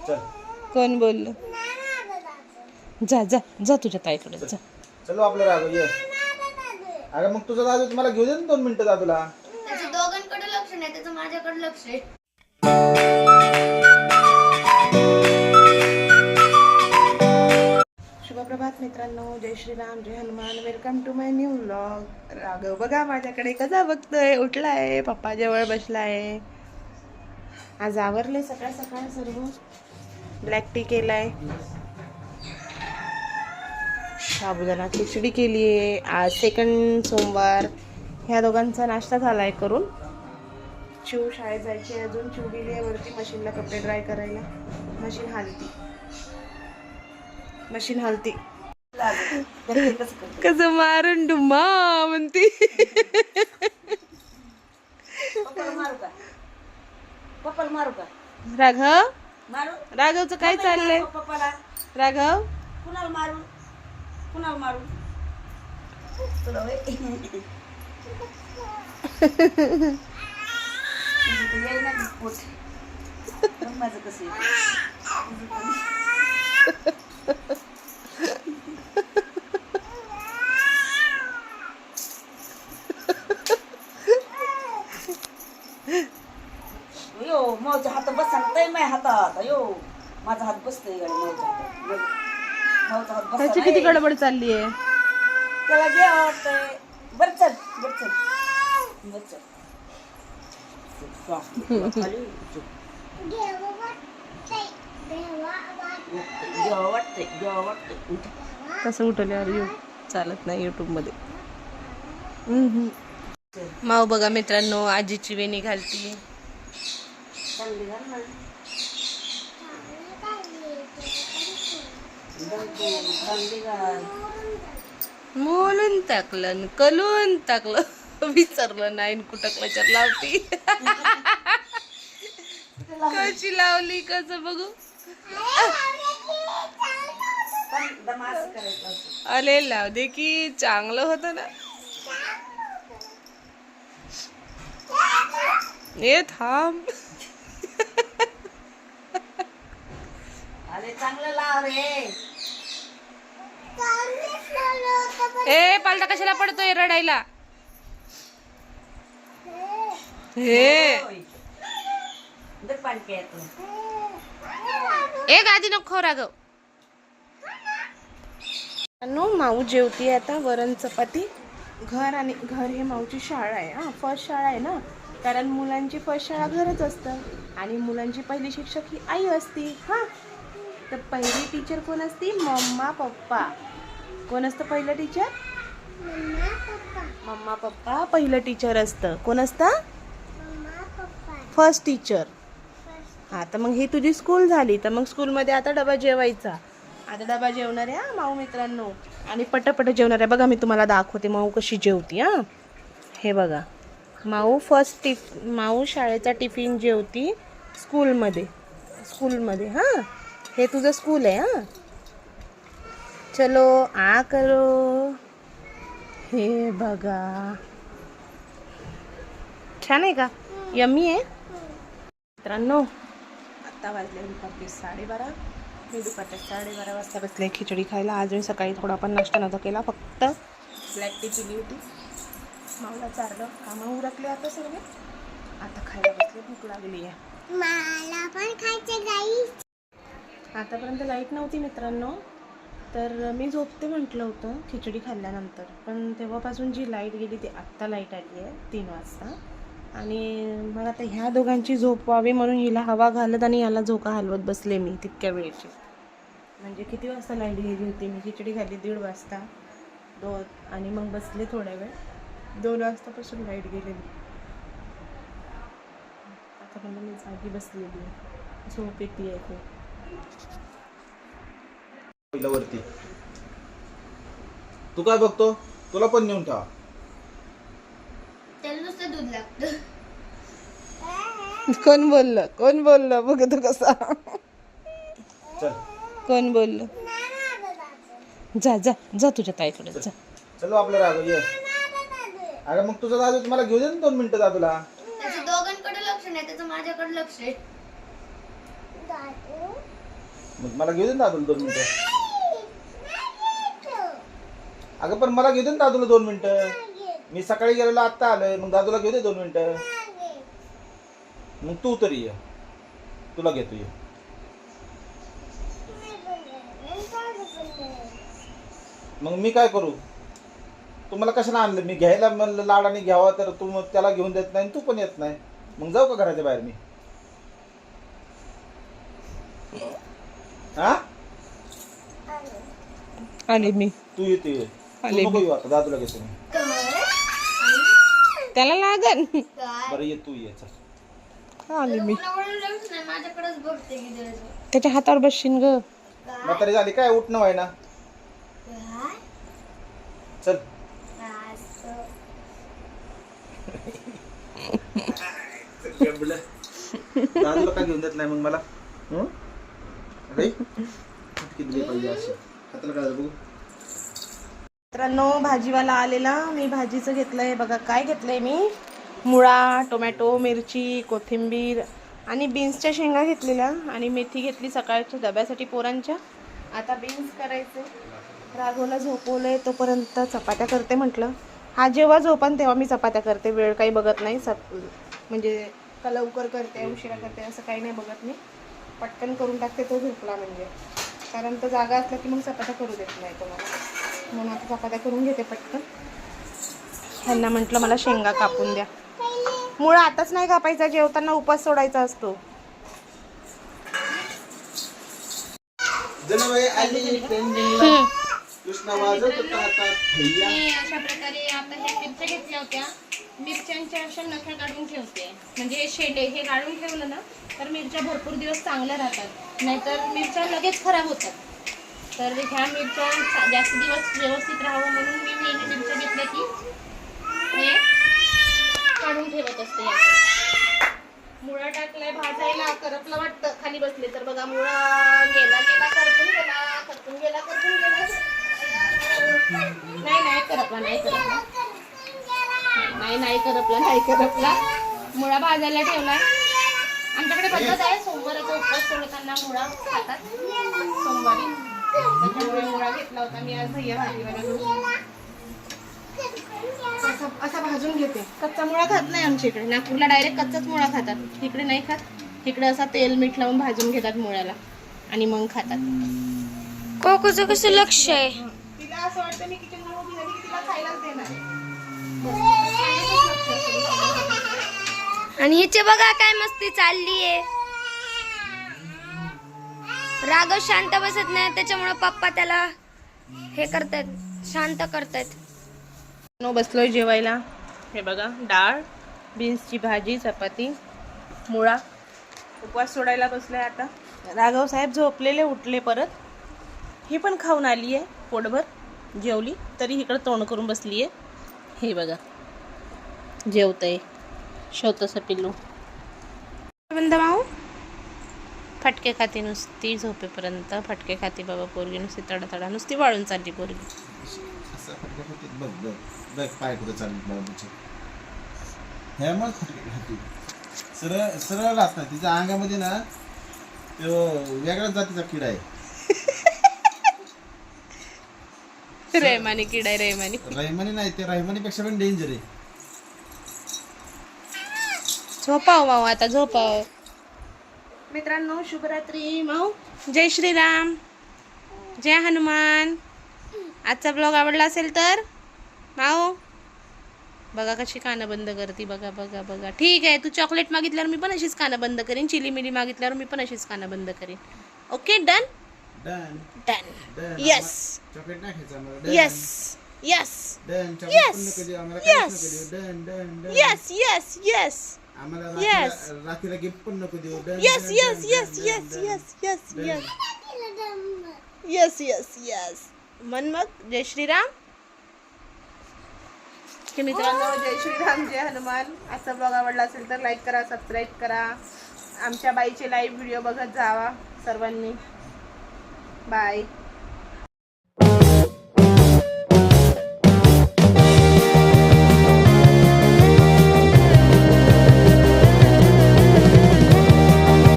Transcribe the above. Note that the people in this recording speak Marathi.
चल कोण बोललं? जा जा जा तुझ्या ताईकडे जा. चलो आपलं राघव ये. अगं मग तुझा दादू तुम्हाला घेऊ दे ना 2 मिनिटं दादूला. त्याचं दोघांकडे लक्ष नाही, त्याचं माझ्याकडे लक्ष आहे. शुभप्रभात मित्रांनो, जय श्रीराम, जय Hanuman. Welcome to my new vlog. Raghav बघा माझ्याकडे कसा बघतोय. उठलाय, पप्पा जवळ बसलाय. आज आवरले सकाळ सकाळ सर्व. ब्लॅक टी केलाय, साबुदाणा खिचडी केली आहे. आज सेकंड सोमवार. ह्या दोघांचा नाश्ता झालाय करून. चिव शाळेत जायची अजून. चिव गेली आहे वरती मशीनला कपडे ड्राय करायला. मशीन हालती कसं मारून डुम्मा म्हणती. राघव, राघवचं काय चाललंय? राघव माझं कसं यो माझ्या हात बसताय माझ्या हातात. यो माझा हात बसतोय माझ्या हात त्याची बस. किती गडबड चालली आहे. त्याला घे वाटतंय. बर चल बर चल बर चल. कसं उठवल्यावर येऊ चालत नाही युट्यूब मध्ये. माऊ बघा मित्रांनो, आजीची वेणी घालती. मोलून टाकलं कलून टाकलं. विसरलं नाही कुठं क्लचर लावती. कशी लावली कसं बघू. अले लाव दे की चांगलं होतं ना. ए थांब. अरे चांगलं लाव रे. ए पालटा कशाला पडतोय रडायला. हे एक आधी नको राघव. माऊ जेवती आता वरण चपाती. घर हे माऊची शाळा आहे. हा फर्स्ट शाळा आहे ना, कारण मुलांची फर्स्ट शाळा घरच असतं आणि मुलांची पहिली शिक्षक ही आई असती. हा तर पहिली टीचर कोण असती? मम्मा पप्पा. कोण असतं पहिलं टीचर? मम्मा पप्पा पहिलं टीचर असतं. कोण असतं? First teacher. हा तर मग ही तुझी स्कूल झाली. तर मग स्कूलमध्ये आता डबा जेवायचा. आता डबा जेवणार आहे हा माऊ मित्रांनो. आणि पटपट जेवणार आहे. बघा मी तुम्हाला दाखवते माऊ कशी जेवती. हा हे बघा, माऊ माऊ शाळेचा टिफिन जेवती स्कूलमध्ये. हा हे तुझं स्कूल आहे. हा चलो आ करो. हे बघा छान आहे का? यम्मी आहे मित्रांनो. आता वाजले दुपारचे 12:30. मी दुपारच्या 12:30 वाजता बसले खिचडी खायला. आज मी सकाळी थोडा पण नाश्ता नव्हता केला, फक्त ब्लॅक टी पिली होती. माऊला चारलं, कामं उरकले आता सगळे. आता खायला बसले, भूक लागली आहे. मला पण खायचं गाईस. आतापर्यंत लाईट नव्हती मित्रांनो, तर मी झोपते म्हटलं होतं खिचडी खाल्ल्यानंतर. पण तेव्हापासून जी लाईट गेली ती आत्ता लाईट आली आहे 3 वाजता. आणि मग आता ह्या दोघांची झोप व्हावी म्हणून हिला हवा घालत आणि याला झोका हलवत बसले मी तितक्या वेळेची. म्हणजे किती वाजता लाईट गेली होती? मी खिचडी खाल्ली 1:30 वाजता. आणि मग बसले थोड्या वेळ. 2 वाजतापासून लाईट गेलेली. आता पण मी जागी बसलेली, झोप येते आहे. पहिलं वरती तू काय बघतो? तुला पण नेऊन ठेवा. त्याला नुसतं दूध लागतं. कोण बोललं बघ तो कसा. चल कोण बोललं? जा जा जा तुझ्या ताईकडे जा. चलो आपलं राघव ये. अगं मग तुझा दादू तुम्हाला घेऊ दे ना 2 मिनिटं दादूला. त्याचं दोघांकडे लक्ष नाही, त्याचं माझ्याकडे लक्ष आहे. मग मला घेऊ दे ना दादूला 2 मिनिटं. अगं पण मला घेऊ दे ना दादूला 2 मिनिटं. मी सकाळी गेलेलो आत्ता आलोय. मग दादूला घेऊ दे 2 मिनिटं. मग तू तरी ये. तुला घेतो ये. मग मी काय करू? तुम्हाला कशाला आणलं? मी घ्यायला म्हणलं लाडाने घ्यावा तर तू त्याला घेऊन देत नाही, तू पण येत नाही. मग जाऊ का घराच्या बाहेर मी? हा आले मी. तू येते ये. तू आले नको येऊ आता, दादूला घेतो मी. त्याला लागन. बरं ये, तू ये चल. आले मी. कोणाकडून लक्ष नाही, माझ्याकडेच बघते की दिवसभर. त्याच्या हातावर बसशील ग. म्हातारी झाली काय? उठणं व्हाय ना. काय? चल. असं. दादूला का घेऊन देत नाही मग मला? हं? अरे किती दिली पाहिजे अशी हाताला काय बघू. मित्रांनो, भाजीवाला आलेला. मी भाजीचं घेतलंय बघा. काय घेतलंय मी? मुळा, टोमॅटो, मिरची, कोथिंबीर आणि बीन्सच्या शेंगा घेतलेल्या आणि मेथी घेतली सकाळच्या डब्यासाठी पोरांच्या. आता बीन्स करायचे. राघवला झोपवलंय, तोपर्यंत चपात्या करते म्हटलं. हा जेव्हा झोपन तेव्हा मी चपात्या करते. वेळ काही बघत नाही. म्हणजे का लवकर करते उशिरा करते असं काही नाही बघत मी. पटकन करून टाकते तो झोपला म्हणजे. कारण तो जागा असला की मग चपात्या करू देत नाही तो मला. म्हणून आता चपात्या करून घेते पटकन. ह्यांना म्हटलं मला शेंगा कापून द्या. मुळा आताच नाही कापायचा, जेवताना उपास सोडायचा असतो. जनाबाई आली ट्रेंडिंगला. कृष्णा वाजत होता हातात भैया. मी अशा प्रकारे आता ह्या मिरच्या घेतल्या होत्या. मिरच्यांच्या अशा नख्या काढून ठेवते. म्हणजे हे शेंडे हे काढून ठेवलं ना तर मिरच्या भरपूर दिवस चांगल्या राहतात. नाहीतर मिरच्या लगेच खराब होतात. तर ह्या मिरच्या जास्त दिवस व्यवस्थित राहावं म्हणून मी मिरच्या घेतल्या की हे काढून ठेवत असते. मुळा टाकलाय भाजायला. करपला वाटतं खाली बसले तर बघा. मुळा गेला गेला करपून गेला, करपून गेला, करपून गेला. नाही करपला, नाही करपला, नाही करपला, नाही करपला. मुळा भाजायला ठेवलाय. आमच्याकडे पद्धत आहे सोमवाराचा उपवास सोडताना मुळा खातात सोमवारी. त्याच्यामुळे मुळा घेतला होता मी आज भैया भाजीवाल्याकडून. असा भाजून घेते. कच्चा मुळा खात नाही आमच्या इकडे. नागपूरला डायरेक्ट कच्चाच मुळा खातात. तिकडे नाही खात. इकडे असा तेल मीठ लावून भाजून घेतात मुळ्याला आणि मग खातात. कोकोचं कसं लक्ष आहे? तिला असं वाटतं मी किचन मध्ये उभी झाली की तिला खायलाच देणार. आणि हिचे बघा काय मस्ती चाललीये. राघव शांत बसत नाही, त्याच्यामुळे पप्पा त्याला हे करतात, शांत करतात. बसलोय जेवायला. हे बघा, डाळ, बीन्सची भाजी, चपाती, मुळा. उपवास सोडायला बसलोय आता. राघव साहेब झोपलेले, उठले परत. ही पण खाऊन आली आहे पोटभर, जेवली तरी इकडं तोंड करून बसली आहे. हे बघा जेवतंय शोतसं पिल्लू. बंद माऊ फटके खाते नुसती झोपेपर्यंत. फटके खाते बाबा पोरगी नुसती तडातडा. नुसती वाळून चालली पोरगी. बघ बघ बघ पाय कुठे चालली बाबूचे. हे मग फटके खाते. सरळ सरळ राहत नाही. तिच्या अंगामध्ये ना तो वेगळ्याच जातीचा किडा आहे. रेहमानी किडा आहे. रहिमानी नाही, ते रहिमानीपेक्षा पण डेंजर आहे. झोपाव माऊ, आता झोपाव. मित्रांनो शुभरात्री. माऊ जय श्रीराम, जय हनुमान. आजचा ब्लॉग आवडला असेल तर माऊ बघा कशी कानं बंद करते. बघा बघा बघा. ठीक आहे, तू चॉकलेट मागितल्यावर मी पण अशीच कानं बंद करीन. चिली मिली मागितल्यावर मी पण अशीच कानं बंद करीन. Okay done done done. Yes chocolate नाही खायचं आम्हाला. येस येस डन चॉकलेट पण नको देऊ आम्हाला. काहीच नको देऊ. Done done done. Yes yes yes आम्हाला Yes. रात्रीला गिफ्ट पण नको देऊ. Done yes done, yes done, yes done, yes done, yes yes done. Yes yes yes yes. मन मग जय श्रीराम. की मित्रांनो जय श्रीराम, जय हनुमान. आजचा ब्लॉग आवडला असेल तर लाईक करा, सबस्क्राईब करा. आमच्या बाईचे लाईव्ह व्हिडिओ बघत जावा सर्वांनी. बाय.